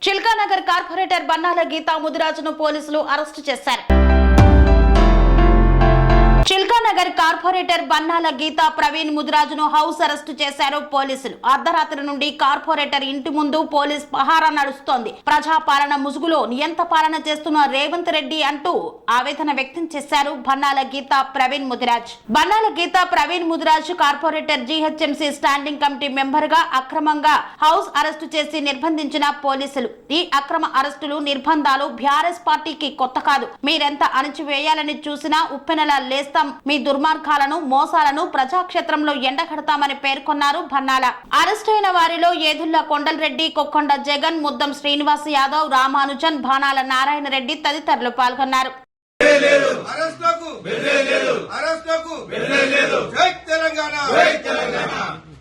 Chilkanagar corporator Bannala Geeta ముదిరాజును పోలీసులు arrest చేశారు. చిల్కానగర్ కార్పొరేటర్ బన్నాల గీతా ప్రవీణ్ ముదిరాజును హౌస్ అరెస్టు చేశారు పోలీసులు. అర్ధరాత్రి నుండి కార్పొరేటర్ ఇంటి ముందు పోలీస్ పహారా నడుస్తోంది. ప్రజాపాలన ముసుగులో నియంత పాలన చేస్తున్న రేవంత్ రెడ్డి అంటూ ఆవేదన వ్యక్తం చేశారు Bannala Gita Praveen Mudiraj. Bannala Gita Praveen Mudiraj corporator GHMC standing committee member గా అక్రమంగా హౌస్ అరెస్టు చేసి నిర్బంధించిన పోలీసులు. ఈ అక్రమ అరెస్టులు నిర్బంధాలు బీఆర్ఎస్ పార్టీకి కొత్త కాదు. మీరెంత అణచివేయాలని చూసినా ఉప్పెనలా లేస్తాం. మీ దుర్మార్గాలను మోసాలను ప్రజాక్షేత్రంలో ఎండగడతామని పేర్కొన్నారు బన్నాల. అరెస్ట్ అయిన వారిలో ఏదుల్లా కొండలరెడ్డి, కొక్కొండ జగన్, ముద్దం శ్రీనివాస్ యాదవ్, రామానుజన్, బాణాల నారాయణ రెడ్డి తదితరులు పాల్గొన్నారు.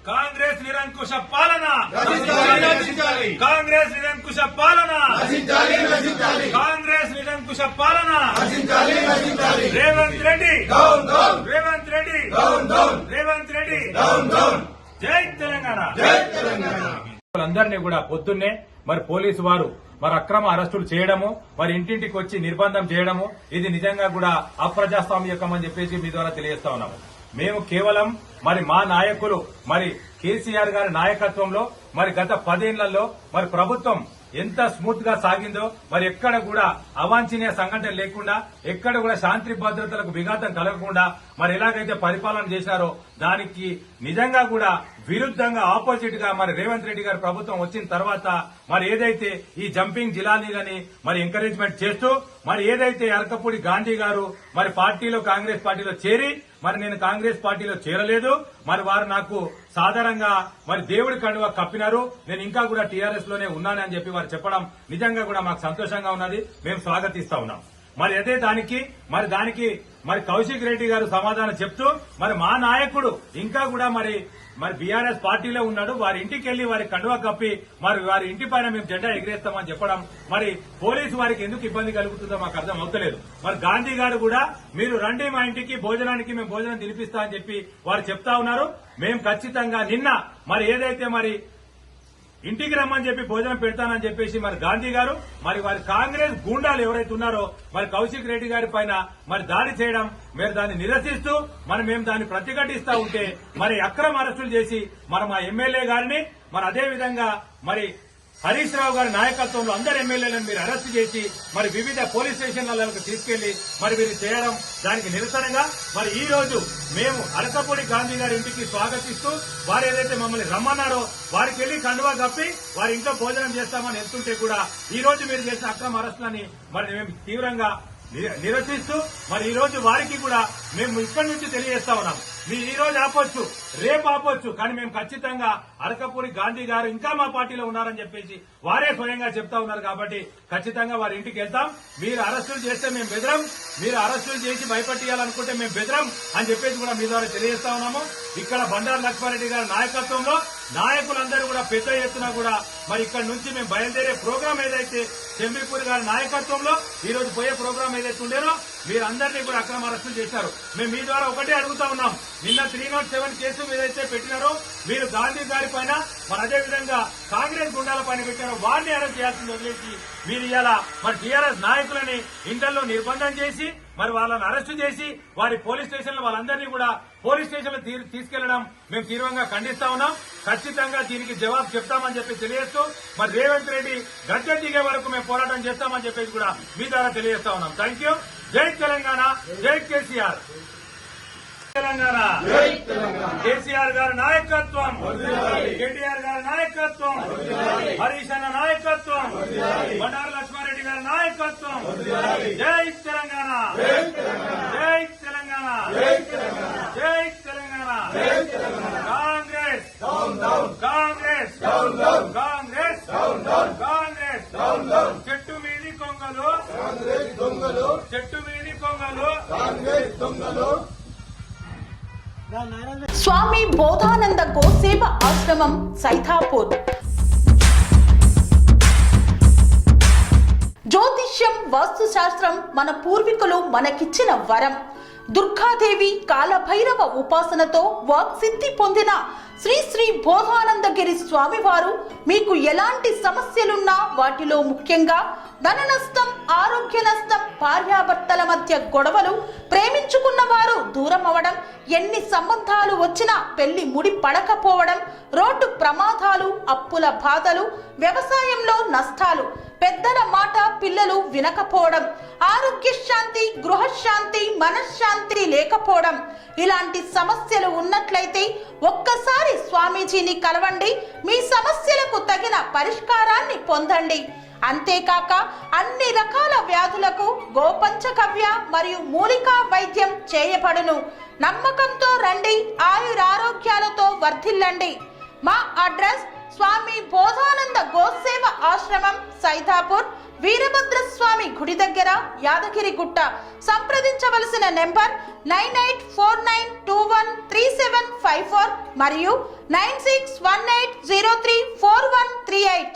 కాంగ్రెస్ నిరంకుశ పాలన, కాంగ్రెస్ నిరంకుశ పాలన, కాంగ్రెస్ నిరంకుశ పాలన. రేవంత్ రెడ్డి, రేవంత్ రెడ్డి, రేవంత్ రెడ్డి. జై తెలంగాణ. అందరినీ కూడా పొద్దున్నే మరి పోలీసు వారు మరి అక్రమ అరెస్టులు చేయడము, మరి ఇంటింటికి వచ్చి నిర్బంధం చేయడము, ఇది నిజంగా కూడా అప్రజాస్వామ్యకం అని చెప్పేసి మీ ద్వారా తెలియజేస్తా ఉన్నాము. మేము కేవలం మరి మా నాయకులు మరి కేసీఆర్ గారి నాయకత్వంలో మరి గత 10 ఏళ్లలో మరి ప్రభుత్వం ఎంత స్మూత్ గా సాగిందో, మరి ఎక్కడ కూడా అవాంఛనీయ సంఘటన లేకుండా, ఎక్కడ కూడా శాంతి భద్రతలకు విఘాతం కలగకుండా మరి ఎలాగైతే పరిపాలన చేశారో దానికి నిజంగా కూడా విరుద్ధంగా ఆపోజిట్ గా మరి రేవంత్ రెడ్డి గారి ప్రభుత్వం వచ్చిన తర్వాత మరి ఏదైతే ఈ జంపింగ్ జిలానీలని మరి ఎంకరేజ్మెంట్ చేస్తూ మరి ఏదైతే అరకపూడి గాంధీ గారు మరి పార్టీలో కాంగ్రెస్ పార్టీలో చేరి మరి నేను కాంగ్రెస్ పార్టీలో చేరలేదు, మరి వారు నాకు సాధారణంగా మరి దేవుడి కండువా కప్పినారు, నేను ఇంకా కూడా టీఆర్ఎస్ లోనే ఉన్నానని చెప్పి వారు చెప్పడం నిజంగా కూడా మాకు సంతోషంగా ఉన్నది. మేము స్వాగతిస్తా ఉన్నాం. మరి అదే దానికి మరి కౌశిక్ రెడ్డి గారు సమాధానం చెప్తూ మరి మా నాయకుడు ఇంకా కూడా మరి బీఆర్ఎస్ పార్టీలో ఉన్నాడు, వారి ఇంటికి వెళ్లి వారి కండువా కప్పి మరి వారి ఇంటి పైన మేము జెండా ఎగిరేస్తామని చెప్పడం మరి పోలీసు వారికి ఎందుకు ఇబ్బంది కలుగుతుందో మాకు అర్థం అవుతలేదు. మరి గాంధీ గారు కూడా మీరు రండి మా ఇంటికి భోజనానికి మేము భోజనం తినిపిస్తా అని చెప్పి వారు చెప్తా ఉన్నారు. మేము ఖచ్చితంగా నిన్న మరి ఏదైతే మరి ఇంటికి రమ్మని చెప్పి భోజనం పెడతానని చెప్పేసి మరి గాంధీ గారు మరి వారి కాంగ్రెస్ గూండాలు ఎవరైతే ఉన్నారో మరి కౌశిక్ రెడ్డి గారి పైన మరి దాడి చేయడం, మీరు దాన్ని నిరసిస్తూ మేము దాన్ని ప్రతిఘటిస్తా ఉంటే మరి అక్రమ అరెస్టులు చేసి మరి మా ఎమ్మెల్యే గారిని మరి అదే విధంగా మరి హరీష్ రావు గారి నాయకత్వంలో అందరు ఎమ్మెల్యేలను మీరు అరెస్ట్ చేసి మరి వివిధ పోలీస్ స్టేషన్లకు తీసుకెళ్లి మరి మీరు చేయడం, దానికి నిరసనగా మరి ఈ రోజు మేము అరకపూడి గాంధీ గారి ఇంటికి స్వాగతిస్తూ వారు ఏదైతే మమ్మల్ని రమ్మన్నారో వారికి వెళ్లి కండువా కప్పి వారి ఇంట్లో భోజనం చేస్తామని వెళ్తుంటే కూడా ఈ రోజు మీరు చేసిన అక్రమ అరెస్టులని మరి మేము తీవ్రంగా నిరసిస్తూ మరి ఈ రోజు వారికి కూడా మేము ఇక్కడి నుంచి తెలియజేస్తా ఉన్నాం. మీరు ఈ రోజు ఆపొచ్చు, రేపు ఆపొచ్చు, కానీ మేము ఖచ్చితంగా అరకపూడి గాంధీ గారు ఇంకా మా పార్టీలో ఉన్నారని చెప్పేసి వారే స్వయంగా చెప్తా ఉన్నారు. కాబట్టి ఖచ్చితంగా వారి ఇంటికి వెళ్తాం. మీరు అరెస్టులు చేస్తే మేము బెదరం, మీరు అరెస్టులు చేసి భయపెట్టియాలనుకుంటే మేము బెదరం అని చెప్పేసి కూడా మీ ద్వారా తెలియజేస్తా ఉన్నాము. ఇక్కడ బండారు లక్ష్మారెడ్డి గారి నాయకత్వంలో నాయకులందరూ కూడా పెద్ద ఎత్తున కూడా మరి ఇక్కడ నుంచి మేము బయలుదేరే ప్రోగ్రాం ఏదైతే చెంబిపూరి గారి నాయకత్వంలో ఈ రోజు పోయే ప్రోగ్రాం ఏదైతే ఉండేనో మీరందరినీ కూడా అక్రమ అరెస్టులు చేశారు. మేము మీ ద్వారా ఒకటే అడుగుతా ఉన్నాం, నిన్న 307 కేసు ఏదైతే పెట్టినారో మీరు గాంధీ గారి పైన మరి అదేవిధంగా కాంగ్రెస్ గుండాల పైన పెట్టారో వారిని అరెస్ట్ చేయాల్సింది వదిలేసి మీరు ఇలా మరి టీఆర్ఎస్ నాయకులని ఇంటర్లో నిర్బంధం చేసి మరి వాళ్ళని అరెస్టు చేసి వారి పోలీస్ స్టేషన్లో వాళ్ళందరినీ కూడా పోలీస్ స్టేషన్లో తీసుకెళ్లడం మేము తీవ్రంగా ఖండిస్తా ఉన్నాం. ఖచ్చితంగా దీనికి జవాబు చెప్తామని చెప్పి తెలియజేస్తూ మరి రేవంత్ రెడ్డి గద్దె దిగే వరకు మేము పోరాటం చేస్తామని చెప్పేసి కూడా మీ ద్వారా తెలియజేస్తా ఉన్నాం. Thank you. జై తెలంగాణ, జై కేసీఆర్. తెలంగాణ కేసీఆర్ గారి నాయకత్వం, కేటీఆర్ గారి నాయకత్వం, హరీష్ అన్న నాయకత్వం, బండారు లక్ష్మారెడ్డి గారి నాయకత్వం. జై తెలంగాణ, జై తెలంగాణ, జై తెలంగాణ. కాంగ్రెస్ కాంగ్రెస్ కాంగ్రెస్ కాంగ్రెస్. చెట్టు మీది కొంగలు, చెట్టు మీది కొంగలు. స్వామి బోధానంద గోసేవ ఆశ్రమం సైథాపూర్. జ్యోతిష్యం, వాస్తుశాస్త్రం మన పూర్వీకులు మనకిచ్చిన వరం. దుర్గాదేవి, కాలభైరవ ఉపాసనతో వాక్సిద్ధి పొందిన శ్రీ శ్రీ బోధానందగిరి స్వామివారు మీకు ఎలాంటి సమస్యలున్నా వాటిలో ముఖ్యంగా ధన నష్టం, ఆరోగ్య నష్టం, భార్యాభర్తల మధ్య గొడవలు, ప్రేమించుకున్న వారు దూరం అవడం, ఎన్ని సంబంధాలు వచ్చినా పెళ్లి ముడి పడకపోవడం, రోడ్డు ప్రమాదాలు, అప్పుల బాధలు, వ్యవసాయంలో నష్టాలు, పెద్దల మాట పిల్లలు వినకపోవడం, ఆరోగ్య శాంతి, గృహశాంతి, మనశ్శాంతి లేకపోవడం, ఇలాంటి సమస్యలు ఉన్నట్లయితే ఒక్కసారి స్వామీజీని కలవండి. మీ సమస్యలకు తగిన పరిష్కారాన్ని పొందండి. అంతేకాక అన్ని రకాల వ్యాధులకు గోపంచకవ్య మరియు మూలికా వైద్యం చేయబడును. నమ్మకంతో రండి, ఆయురారోగ్యాలతో వర్ధిల్లండి. మా అడ్రస్ స్వామి బోధానంద గోసేవ ఆశ్రమం, సైదాపూర్, వీరభద్రస్వామి గుడి దగ్గర, యాదగిరిగుట్ట. సంప్రదించవలసిన నెంబర్ 9849213754 మరియు 9618034138.